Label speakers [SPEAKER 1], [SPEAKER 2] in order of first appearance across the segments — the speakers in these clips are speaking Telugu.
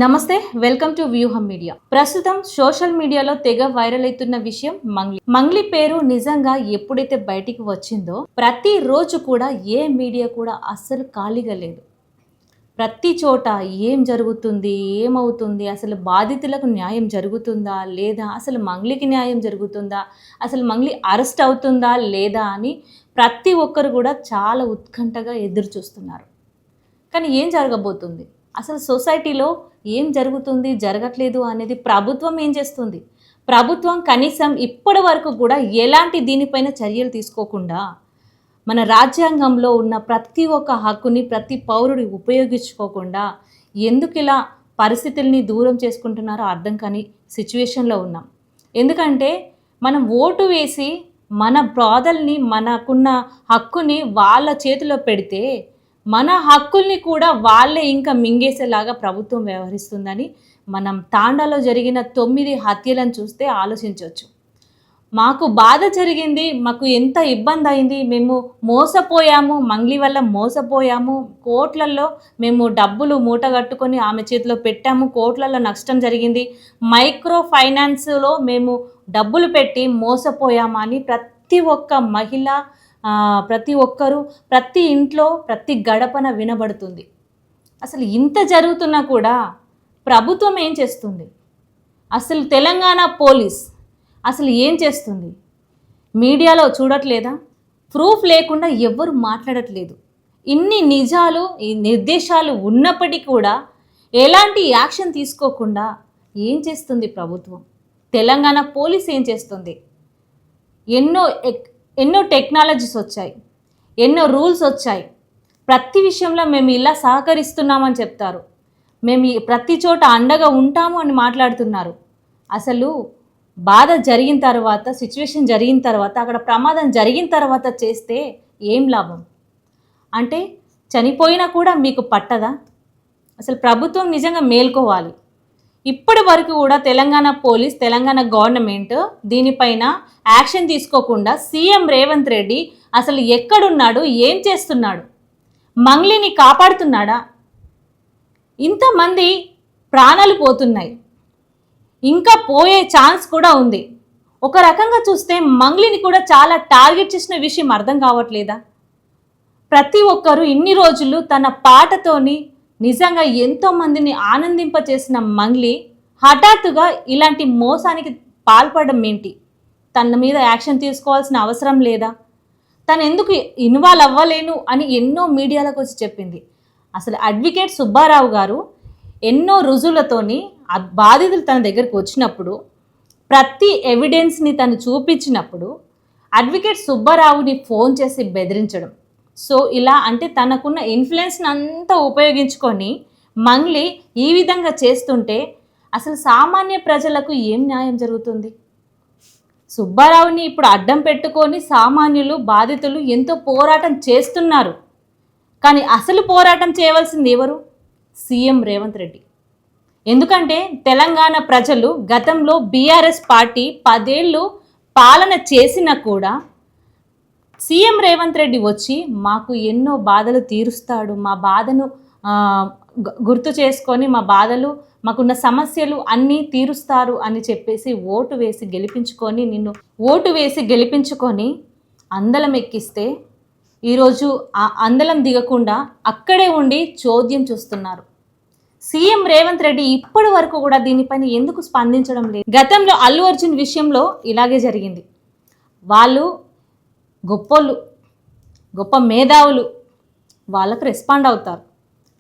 [SPEAKER 1] నమస్తే, వెల్కమ్ టు వ్యూహం మీడియా. ప్రస్తుతం సోషల్ మీడియాలో తెగ వైరల్ అవుతున్న విషయం మంగ్లీ పేరు నిజంగా ఎప్పుడైతే బయటికి వచ్చిందో ప్రతి రోజు కూడా ఏ మీడియా కూడా అస్సలు ఖాళీగా లేదు. ప్రతి చోట ఏం జరుగుతుంది, ఏమవుతుంది, అసలు బాధితులకు న్యాయం జరుగుతుందా లేదా, అసలు మంగ్లీకి న్యాయం జరుగుతుందా, అసలు మంగ్లీ అరెస్ట్ అవుతుందా లేదా అని ప్రతి ఒక్కరు కూడా చాలా ఉత్కంఠగా ఎదురు చూస్తున్నారు. కానీ ఏం జరగబోతుంది, అసలు సొసైటీలో ఏం జరుగుతుంది, జరగట్లేదు అనేది ప్రభుత్వం ఏం చేస్తుంది? ప్రభుత్వం కనీసం ఇప్పటి వరకు కూడా ఎలాంటి దీనిపైన చర్యలు తీసుకోకుండా మన రాజ్యాంగంలో ఉన్న ప్రతి ఒక్క హక్కుని ప్రతి పౌరుడి ఉపయోగించుకోకుండా ఎందుకు ఇలా పరిస్థితుల్ని దూరం చేసుకుంటున్నారో అర్థం కాని సిచ్యువేషన్లో ఉన్నాం. ఎందుకంటే మనం ఓటు వేసి మన బాధల్ని, మనకున్న హక్కుని వాళ్ళ చేతిలో పెడితే మన హక్కుల్ని కూడా వాళ్ళే ఇంకా మింగేసేలాగా ప్రభుత్వం వ్యవహరిస్తుందని మనం తాండాలో జరిగిన 9 హత్యలను చూస్తే ఆలోచించవచ్చు. మాకు బాధ జరిగింది, మాకు ఎంత ఇబ్బంది అయింది, మేము మోసపోయాము, మంగ్లీ వల్ల మోసపోయాము, కోట్లల్లో మేము డబ్బులు మూటగట్టుకొని ఆమె చేతిలో పెట్టాము, కోట్లలో నష్టం జరిగింది, మైక్రో ఫైనాన్స్లో మేము డబ్బులు పెట్టి మోసపోయాము అని ప్రతి ఒక్క మహిళ, ప్రతి ఒక్కరూ, ప్రతి ఇంట్లో, ప్రతి గడపన వినబడుతుంది. అసలు ఇంత జరుగుతున్నా కూడా ప్రభుత్వం ఏం చేస్తుంది? అసలు తెలంగాణ పోలీస్ అసలు ఏం చేస్తుంది? మీడియాలో చూడట్లేదా? ప్రూఫ్ లేకుండా ఎవ్వరు మాట్లాడట్లేదు. ఇన్ని నిజాలు, ఈ నిర్దేశాలు ఉన్నప్పటికీ కూడా ఎలాంటి యాక్షన్ తీసుకోకుండా ఏం చేస్తుంది ప్రభుత్వం? తెలంగాణ పోలీస్ ఏం చేస్తుంది? ఎన్నో టెక్నాలజీస్ వచ్చాయి, ఎన్నో రూల్స్ వచ్చాయి. ప్రతి విషయంలో మేము ఇలా సహకరిస్తున్నామని చెప్తారు, మేము ప్రతి చోట అండగా ఉంటాము అని మాట్లాడుతున్నారు. అసలు బాధ జరిగిన తర్వాత, సిచ్యువేషన్ జరిగిన తర్వాత, అక్కడ ప్రమాదం జరిగిన తర్వాత చేస్తే ఏం లాభం? అంటే చనిపోయినా కూడా మీకు పట్టదా? అసలు ప్రభుత్వం నిజంగా మేల్కోవాలి. ఇప్పటి వరకు కూడా తెలంగాణ పోలీస్, తెలంగాణ గవర్నమెంట్ దీనిపైన యాక్షన్ తీసుకోకుండా సీఎం రేవంత్ రెడ్డి అసలు ఎక్కడున్నాడు, ఏం చేస్తున్నాడు? మంగ్లీని కాపాడుతున్నాడా? ఇంతమంది ప్రాణాలు పోతున్నాయి, ఇంకా పోయే ఛాన్స్ కూడా ఉంది. ఒక రకంగా చూస్తే మంగ్లీని కూడా చాలా టార్గెట్ చేసిన విషయం అర్థం కావట్లేదా? ప్రతి ఒక్కరూ ఇన్ని రోజులు తన పాటతోని నిజంగా ఎంతోమందిని ఆనందింపచేసిన మంగ్లీ హఠాత్తుగా ఇలాంటి మోసానికి పాల్పడడం ఏంటి? తన మీద యాక్షన్ తీసుకోవాల్సిన అవసరం లేదా? తను ఎందుకు ఇన్వాల్వ్ అవ్వలేను అని ఎన్నో మీడియాలకు వచ్చి చెప్పింది. అసలు అడ్వకేట్ సుబ్బారావు గారు ఎన్నో రుజువులతోని బాధితులు తన దగ్గరికి వచ్చినప్పుడు, ప్రతి ఎవిడెన్స్ని తను చూపించినప్పుడు అడ్వకేట్ సుబ్బారావుని ఫోన్ చేసి బెదిరించడం. సో ఇలా అంటే తనకున్న ఇన్ఫ్లుయెన్స్ని అంతా ఉపయోగించుకొని మంగ్లీ ఈ విధంగా చేస్తుంటే అసలు సామాన్య ప్రజలకు ఏం న్యాయం జరుగుతుంది? సుబ్బారావుని ఇప్పుడు అడ్డం పెట్టుకొని సామాన్యులు, బాధితులు ఎంతో పోరాటం చేస్తున్నారు. కానీ అసలు పోరాటం చేయవలసింది ఎవరు? సీఎం రేవంత్ రెడ్డి. ఎందుకంటే తెలంగాణ ప్రజలు గతంలో బీఆర్ఎస్ పార్టీ 10 ఏళ్ళు పాలన చేసినా కూడా సీఎం రేవంత్ రెడ్డి వచ్చి మాకు ఎన్నో బాధలు తీరుస్తాడు, మా బాధను గుర్తు చేసుకొని మా బాధలు, మాకున్న సమస్యలు అన్నీ తీరుస్తారు అని చెప్పేసి ఓటు వేసి గెలిపించుకొని అందలం ఎక్కిస్తే ఈరోజు ఆ అందలం దిగకుండా అక్కడే ఉండి చోద్యం చూస్తున్నారు. సీఎం రేవంత్ రెడ్డి ఇప్పటి వరకు కూడా దీనిపైన ఎందుకు స్పందించడం లేదు? గతంలో అల్లు అర్జున్ విషయంలో ఇలాగే జరిగింది. వాళ్ళు గొప్పోళ్ళు, గొప్ప మేధావులు, వాళ్ళకు రెస్పాండ్ అవుతారు.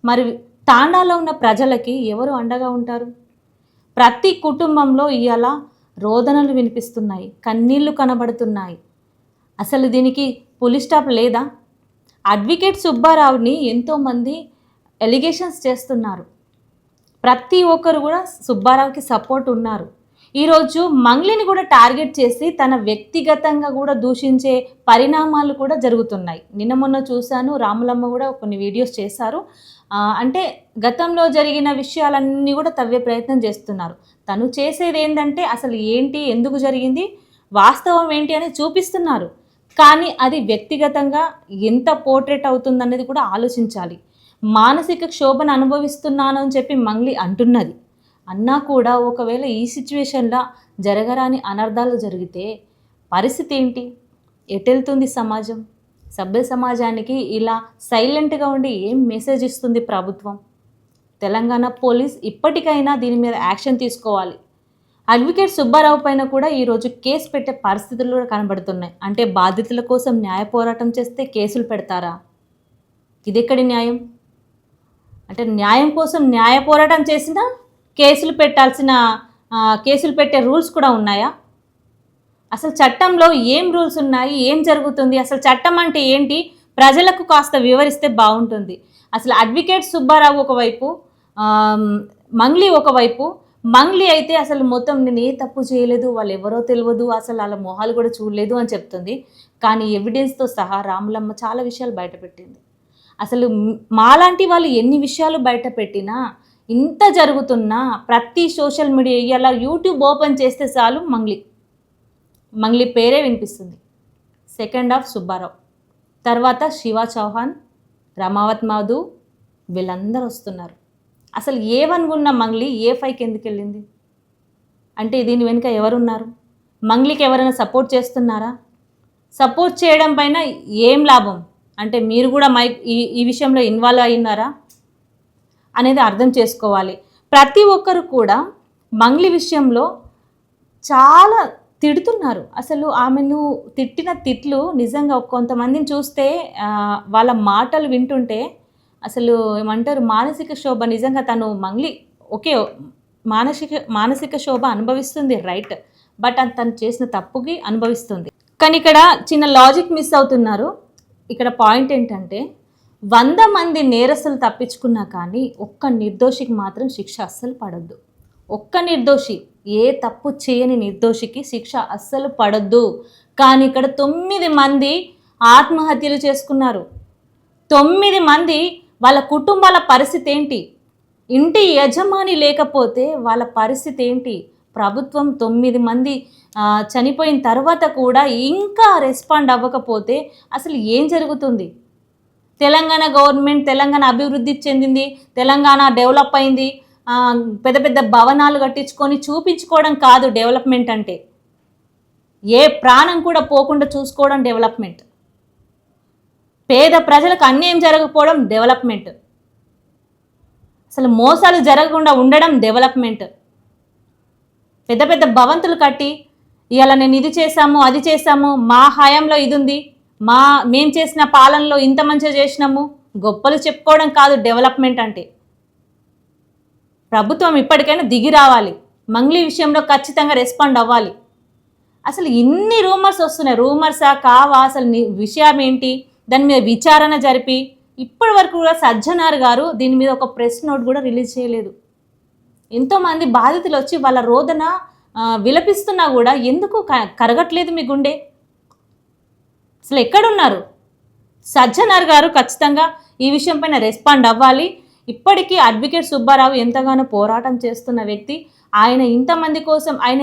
[SPEAKER 1] మరి తాండాలో ఉన్న ప్రజలకి ఎవరు అండగా ఉంటారు? ప్రతి కుటుంబంలో ఇవాళ రోదనలు వినిపిస్తున్నాయి, కన్నీళ్లు కనబడుతున్నాయి. అసలు దీనికి పులి స్టాప్ లేదా? అడ్వకేట్ సుబ్బారావుని ఎంతోమంది ఎలిగేషన్స్ చేస్తున్నారు. ప్రతి ఒక్కరు కూడా సుబ్బారావుకి సపోర్ట్ ఉన్నారు. ఈరోజు మంగ్లీని కూడా టార్గెట్ చేసి తన వ్యక్తిగతంగా కూడా దూషించే పరిణామాలు కూడా జరుగుతున్నాయి. నిన్న మొన్న చూశాను, రాములమ్మ కూడా కొన్ని వీడియోస్ చేశారు. అంటే గతంలో జరిగిన విషయాలన్నీ కూడా తవ్వే ప్రయత్నం చేస్తున్నారు. తను చేసేది ఏంటంటే అసలు ఏంటి, ఎందుకు జరిగింది, వాస్తవం ఏంటి అని చూపిస్తున్నారు. కానీ అది వ్యక్తిగతంగా ఎంత పోర్ట్రేట్ అవుతుందనేది కూడా ఆలోచించాలి. మానసిక క్షోభను అనుభవిస్తున్నాను అని చెప్పి మంగ్లీ అంటున్నది. అన్నా కూడా ఒకవేళ ఈ సిచ్యువేషన్లో జరగరాని అనర్థాలు జరిగితే పరిస్థితి ఏంటి? ఎటెళ్తుంది సమాజం? సభ్య సమాజానికి ఇలా సైలెంట్గా ఉండి ఏం మెసేజ్ ఇస్తుంది ప్రభుత్వం? తెలంగాణ పోలీస్ ఇప్పటికైనా దీని మీద యాక్షన్ తీసుకోవాలి. అడ్వకేట్ సుబ్బారావు పైన కూడా ఈరోజు కేసు పెట్టే పరిస్థితులు కూడా కనబడుతున్నాయి. అంటే బాధితుల కోసం న్యాయ పోరాటం చేస్తే కేసులు పెడతారా? ఇది ఎక్కడి న్యాయం? అంటే న్యాయం కోసం న్యాయ పోరాటం చేసినా కేసులు పెట్టే రూల్స్ కూడా ఉన్నాయా? అసలు చట్టంలో ఏం రూల్స్ ఉన్నాయి? ఏం జరుగుతుంది? అసలు చట్టం అంటే ఏంటి? ప్రజలకు కాస్త వివరిస్తే బాగుంటుంది. అసలు అడ్వకేట్ సుబ్బారావు ఒకవైపు, మంగ్లీ ఒకవైపు. మంగ్లీ అయితే అసలు మొత్తం నేను ఏ తప్పు చేయలేదు, వాళ్ళు ఎవరో తెలియదు, అసలు వాళ్ళ మొహాలు కూడా చూడలేదు అని చెప్తుంది. కానీ ఎవిడెన్స్తో సహా రాములమ్మ చాలా విషయాలు బయటపెట్టింది. అసలు మాలాంటి వాళ్ళు ఎన్ని విషయాలు బయట పెట్టినా, ఇంత జరుగుతున్నా ప్రతి సోషల్ మీడియా ఇలా యూట్యూబ్ ఓపెన్ చేస్తే చాలు మంగ్లీ పేరే వినిపిస్తుంది. సెకండ్ హాఫ్ సుబ్బారావు, తర్వాత శివ చౌహాన్, రమావత్ మాధు, వీళ్ళందరూ వస్తున్నారు. అసలు A1 ఉన్న మంగ్లీ A5కి ఎందుకు వెళ్ళింది? అంటే దీని వెనుక ఎవరున్నారు? మంగ్లీకి ఎవరైనా సపోర్ట్ చేస్తున్నారా? సపోర్ట్ చేయడం పైన ఏం లాభం? అంటే మీరు కూడా ఈ విషయంలో ఇన్వాల్వ్ అయినారా అనేది అర్థం చేసుకోవాలి. ప్రతి ఒక్కరు కూడా మంగ్లీ విషయంలో చాలా తిడుతున్నారు. అసలు ఆమెను తిట్టిన తిట్లు నిజంగా కొంతమందిని చూస్తే వాళ్ళ మాటలు వింటుంటే అసలు ఏమంటారు, మానసిక శోభ. నిజంగా తను మంగ్లీ ఓకే, మానసిక శోభ అనుభవిస్తుంది, రైట్. బట్ తను చేసిన తప్పుకి అనుభవిస్తుంది. కానీ ఇక్కడ చిన్న లాజిక్ మిస్ అవుతున్నారు. ఇక్కడ పాయింట్ ఏంటంటే 100 మంది నేరస్తులు తప్పించుకున్నా కానీ ఒక్క నిర్దోషికి మాత్రం శిక్ష అస్సలు పడొద్దు. ఒక్క నిర్దోషి, ఏ తప్పు చేయని నిర్దోషికి శిక్ష అస్సలు పడొద్దు. కానీ ఇక్కడ 9 మంది ఆత్మహత్యలు చేసుకున్నారు. 9 మంది, వాళ్ళ కుటుంబాల పరిస్థితి ఏంటి? ఇంటి యజమాని లేకపోతే వాళ్ళ పరిస్థితి ఏంటి? ప్రభుత్వం 9 మంది చనిపోయిన తర్వాత కూడా ఇంకా రెస్పాండ్ అవ్వకపోతే అసలు ఏం జరుగుతుంది? తెలంగాణ గవర్నమెంట్, తెలంగాణ అభివృద్ధి చెందింది, తెలంగాణ డెవలప్ అయింది, పెద్ద పెద్ద భవనాలు కట్టించుకొని చూపించుకోవడం కాదు డెవలప్మెంట్ అంటే. ఏ ప్రాణం కూడా పోకుండా చూసుకోవడం డెవలప్మెంట్. పేద ప్రజలకు అన్యాయం జరగకపోవడం డెవలప్మెంట్. అసలు మోసాలు జరగకుండా ఉండడం డెవలప్మెంట్. పెద్ద పెద్ద భవంతులు కట్టి ఇవాళ నేను ఇది చేశాము, అది చేశాము, మా హయాంలో ఇది ఉంది, మేం చేసిన పాలనలో ఇంత మంచిగా చేసినాము, గొప్పలు చెప్పుకోవడం కాదు డెవలప్మెంట్ అంటే. ప్రభుత్వం ఇప్పటికైనా దిగి రావాలి. మంగ్లీ విషయంలో ఖచ్చితంగా రెస్పాండ్ అవ్వాలి. అసలు ఇన్ని రూమర్స్ వస్తున్నాయి. రూమర్సా కావా? అసలు విషయం ఏంటి? దాని మీద విచారణ జరిపి ఇప్పటి వరకు కూడా సజ్జనార్ గారు దీని మీద ఒక ప్రెస్ నోట్ కూడా రిలీజ్ చేయలేదు. ఎంతోమంది బాధితులు వచ్చి వాళ్ళ రోదన విలపిస్తున్నా కూడా ఎందుకు కరగట్లేదు మీ గుండె? అసలు ఎక్కడున్నారు? సజ్జనార్ గారు ఖచ్చితంగా ఈ విషయం పైన రెస్పాండ్ అవ్వాలి. ఇప్పటికీ అడ్వకేట్ సుబ్బారావు ఎంతగానో పోరాటం చేస్తున్న వ్యక్తి. ఆయన ఇంతమంది కోసం, ఆయన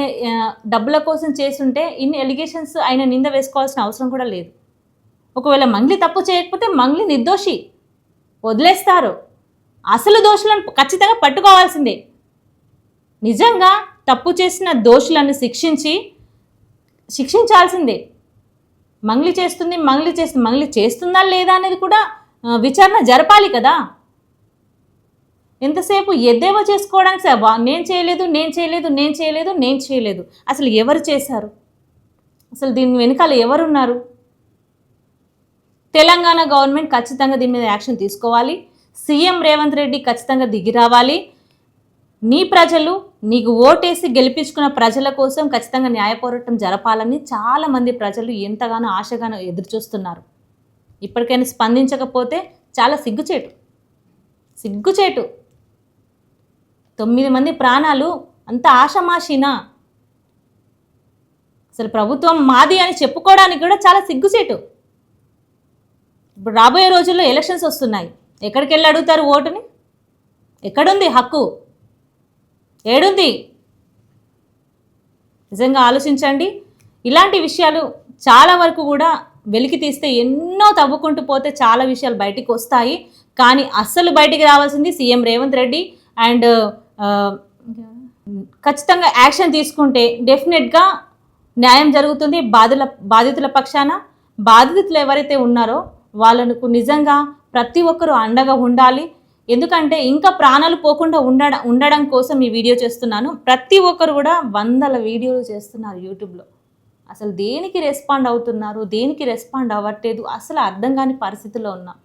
[SPEAKER 1] డబ్బుల కోసం చేస్తుంటే ఇన్ని ఎలిగేషన్స్ ఆయన నింద వేసుకోవాల్సిన అవసరం కూడా లేదు. ఒకవేళ మంగ్లీ తప్పు చేయకపోతే మంగ్లీ నిర్దోషి, వదిలేస్తారు. అసలు దోషులను ఖచ్చితంగా పట్టుకోవాల్సిందే. నిజంగా తప్పు చేసిన దోషులను శిక్షించాల్సిందే. మంగ్లీ చేస్తుందా లేదా అనేది కూడా విచారణ జరపాలి కదా. ఎంతసేపు ఎద్దేవా చేసుకోవడానికి నేను చేయలేదు. అసలు ఎవరు చేశారు? అసలు దీని వెనకాల ఎవరున్నారు? తెలంగాణ గవర్నమెంట్ ఖచ్చితంగా దీని మీద యాక్షన్ తీసుకోవాలి. సీఎం రేవంత్ రెడ్డి ఖచ్చితంగా దిగి రావాలి. నీ ప్రజలు, నీకు ఓటేసి గెలిపించుకున్న ప్రజల కోసం ఖచ్చితంగా న్యాయ పోరాటం జరపాలని చాలామంది ప్రజలు ఎంతగానో ఆశగానో ఎదురుచూస్తున్నారు. ఇప్పటికైనా స్పందించకపోతే చాలా సిగ్గుచేటు. 9 మంది ప్రాణాలు అంత ఆషమాషినా? అసలు ప్రభుత్వం మాది అని చెప్పుకోవడానికి కూడా చాలా సిగ్గుచేటు. ఇప్పుడు రాబోయే రోజుల్లో ఎలక్షన్స్ వస్తున్నాయి. ఎక్కడికి వెళ్ళి అడుగుతారు ఓటుని? ఎక్కడుంది హక్కు? ఏడుంది? నిజంగా ఆలోచించండి. ఇలాంటి విషయాలు చాలా వరకు కూడా వెలికి తీస్తే ఎన్నో తవ్వుకుంటూ పోతే చాలా విషయాలు బయటికి వస్తాయి. కానీ అస్సలు బయటికి రావాల్సింది సీఎం రేవంత్ రెడ్డి. అండ్ ఖచ్చితంగా యాక్షన్ తీసుకుంటే డెఫినెట్గా న్యాయం జరుగుతుంది. బాధితుల పక్షాన బాధితులు ఎవరైతే ఉన్నారో వాళ్ళకు నిజంగా ప్రతి ఒక్కరూ అండగా ఉండాలి. ఎందుకంటే ఇంకా ప్రాణాలు పోకుండా ఉండడం కోసం ఈ వీడియో చేస్తున్నాను. ప్రతి ఒక్కరు కూడా వందల వీడియోలు చేస్తున్నారు యూట్యూబ్లో. అసలు దేనికి రెస్పాండ్ అవుతున్నారు, దేనికి రెస్పాండ్ అవ్వట్లేదు, అసలు అర్థం కాని పరిస్థితిలో ఉన్నాం.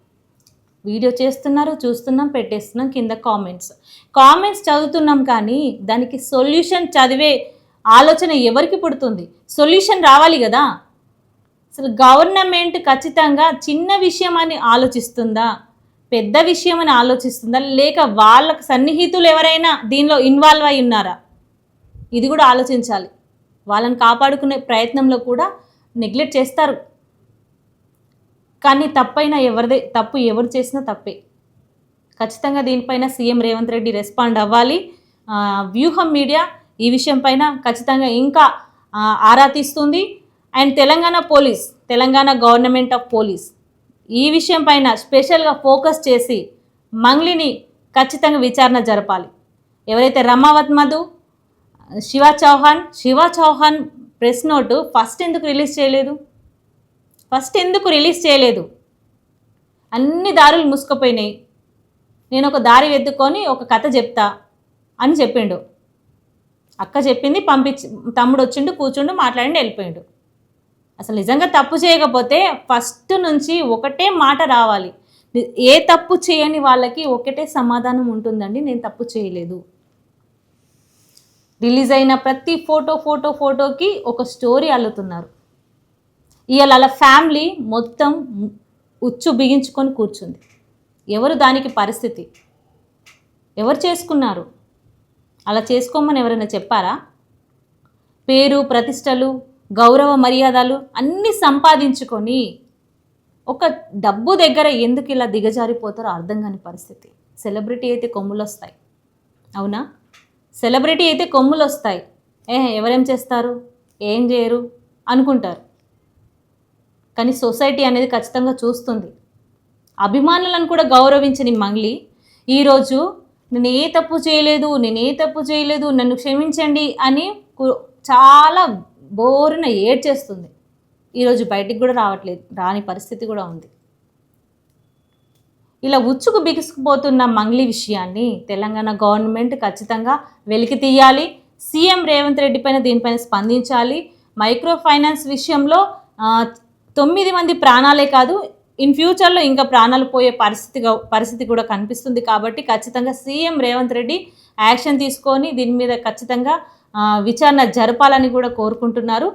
[SPEAKER 1] వీడియో చేస్తున్నారు, చూస్తున్నాం, పెట్టేస్తున్నాం, కింద కామెంట్స్ చదువుతున్నాం. కానీ దానికి సొల్యూషన్ చదివే ఆలోచన ఎవరికి పుడుతుంది? సొల్యూషన్ రావాలి కదా. అసలు గవర్నమెంట్ ఖచ్చితంగా చిన్న విషయం అని ఆలోచిస్తుందా, పెద్ద విషయం అని ఆలోచిస్తుందా, లేక వాళ్ళకు సన్నిహితులు ఎవరైనా దీనిలో ఇన్వాల్వ్ అయి ఉన్నారా? ఇది కూడా ఆలోచించాలి. వాళ్ళని కాపాడుకునే ప్రయత్నంలో కూడా నెగ్లెక్ట్ చేస్తారు. కానీ తప్పు ఎవరు చేసినా తప్పే. ఖచ్చితంగా దీనిపైన సీఎం రేవంత్ రెడ్డి రెస్పాండ్ అవ్వాలి. వ్యూహం మీడియా ఈ విషయం పైన ఖచ్చితంగా ఇంకా ఆరా తీస్తుంది. And Telangana government of police ఈ విషయం పైన స్పెషల్గా ఫోకస్ చేసి మంగ్లీని ఖచ్చితంగా విచారణ జరపాలి. ఎవరైతే Ramavath Madhu, Shiva Chauhan press note first ఎందుకు రిలీజ్ చేయలేదు? అన్ని దారులు మూసుకుపోయినాయి. నేను ఒక దారి వెతుక్కొని ఒక కథ చెప్తా అని చెప్పిండు. అక్క చెప్పింది, తమ్ముడు వచ్చిండు, కూర్చుండు, మాట్లాడి వెళ్ళిపోయిండు. అసలు నిజంగా తప్పు చేయకపోతే ఫస్ట్ నుంచి ఒకటే మాట రావాలి. ఏ తప్పు చేయని వాళ్ళకి ఒకటే సమాధానం ఉంటుందండి, నేను తప్పు చేయలేదు. రిలీజ్ అయిన ప్రతి ఫోటోకి ఒక స్టోరీ అల్లుతున్నారు. ఇవాళ అలా ఫ్యామిలీ మొత్తం ఉచ్చు బిగించుకొని కూర్చుంది. ఎవరు దానికి పరిస్థితి? ఎవరు చేసుకున్నారు? అలా చేసుకోమని ఎవరైనా చెప్పారా? పేరు, ప్రతిష్టలు, గౌరవ మర్యాదలు అన్నీ సంపాదించుకొని ఒక డబ్బు దగ్గర ఎందుకు ఇలా దిగజారిపోతారో అర్థం కాని పరిస్థితి. సెలబ్రిటీ అయితే కొమ్ములు వస్తాయి, అవునా? సెలబ్రిటీ అయితే కొమ్ములు వస్తాయి, ఎవరేం చేస్తారు, ఏం చేయరు అనుకుంటారు. కానీ సొసైటీ అనేది ఖచ్చితంగా చూస్తుంది. అభిమానులను కూడా గౌరవించని మంగ్లీ ఈరోజు నేను ఏ తప్పు చేయలేదు, నన్ను క్షమించండి అని చాలా బోరున ఏడ్చేస్తుంది. ఈరోజు బయటికి కూడా రాని పరిస్థితి కూడా ఉంది. ఇలా ఉచ్చుకు బిగుసుకుపోతున్న మంగ్లీ విషయాన్ని తెలంగాణ గవర్నమెంట్ ఖచ్చితంగా వెలికి తీయాలి. సీఎం రేవంత్ రెడ్డి దీనిపైన స్పందించాలి. మైక్రో ఫైనాన్స్ విషయంలో 9 మంది ప్రాణాలే కాదు, ఇన్ ఫ్యూచర్లో ఇంకా ప్రాణాలు పోయే పరిస్థితి కూడా కనిపిస్తుంది. కాబట్టి ఖచ్చితంగా సీఎం రేవంత్ రెడ్డి యాక్షన్ తీసుకొని దీని మీద ఖచ్చితంగా విచారణ జరపాలని కూడా కోరుకుంటున్నారు.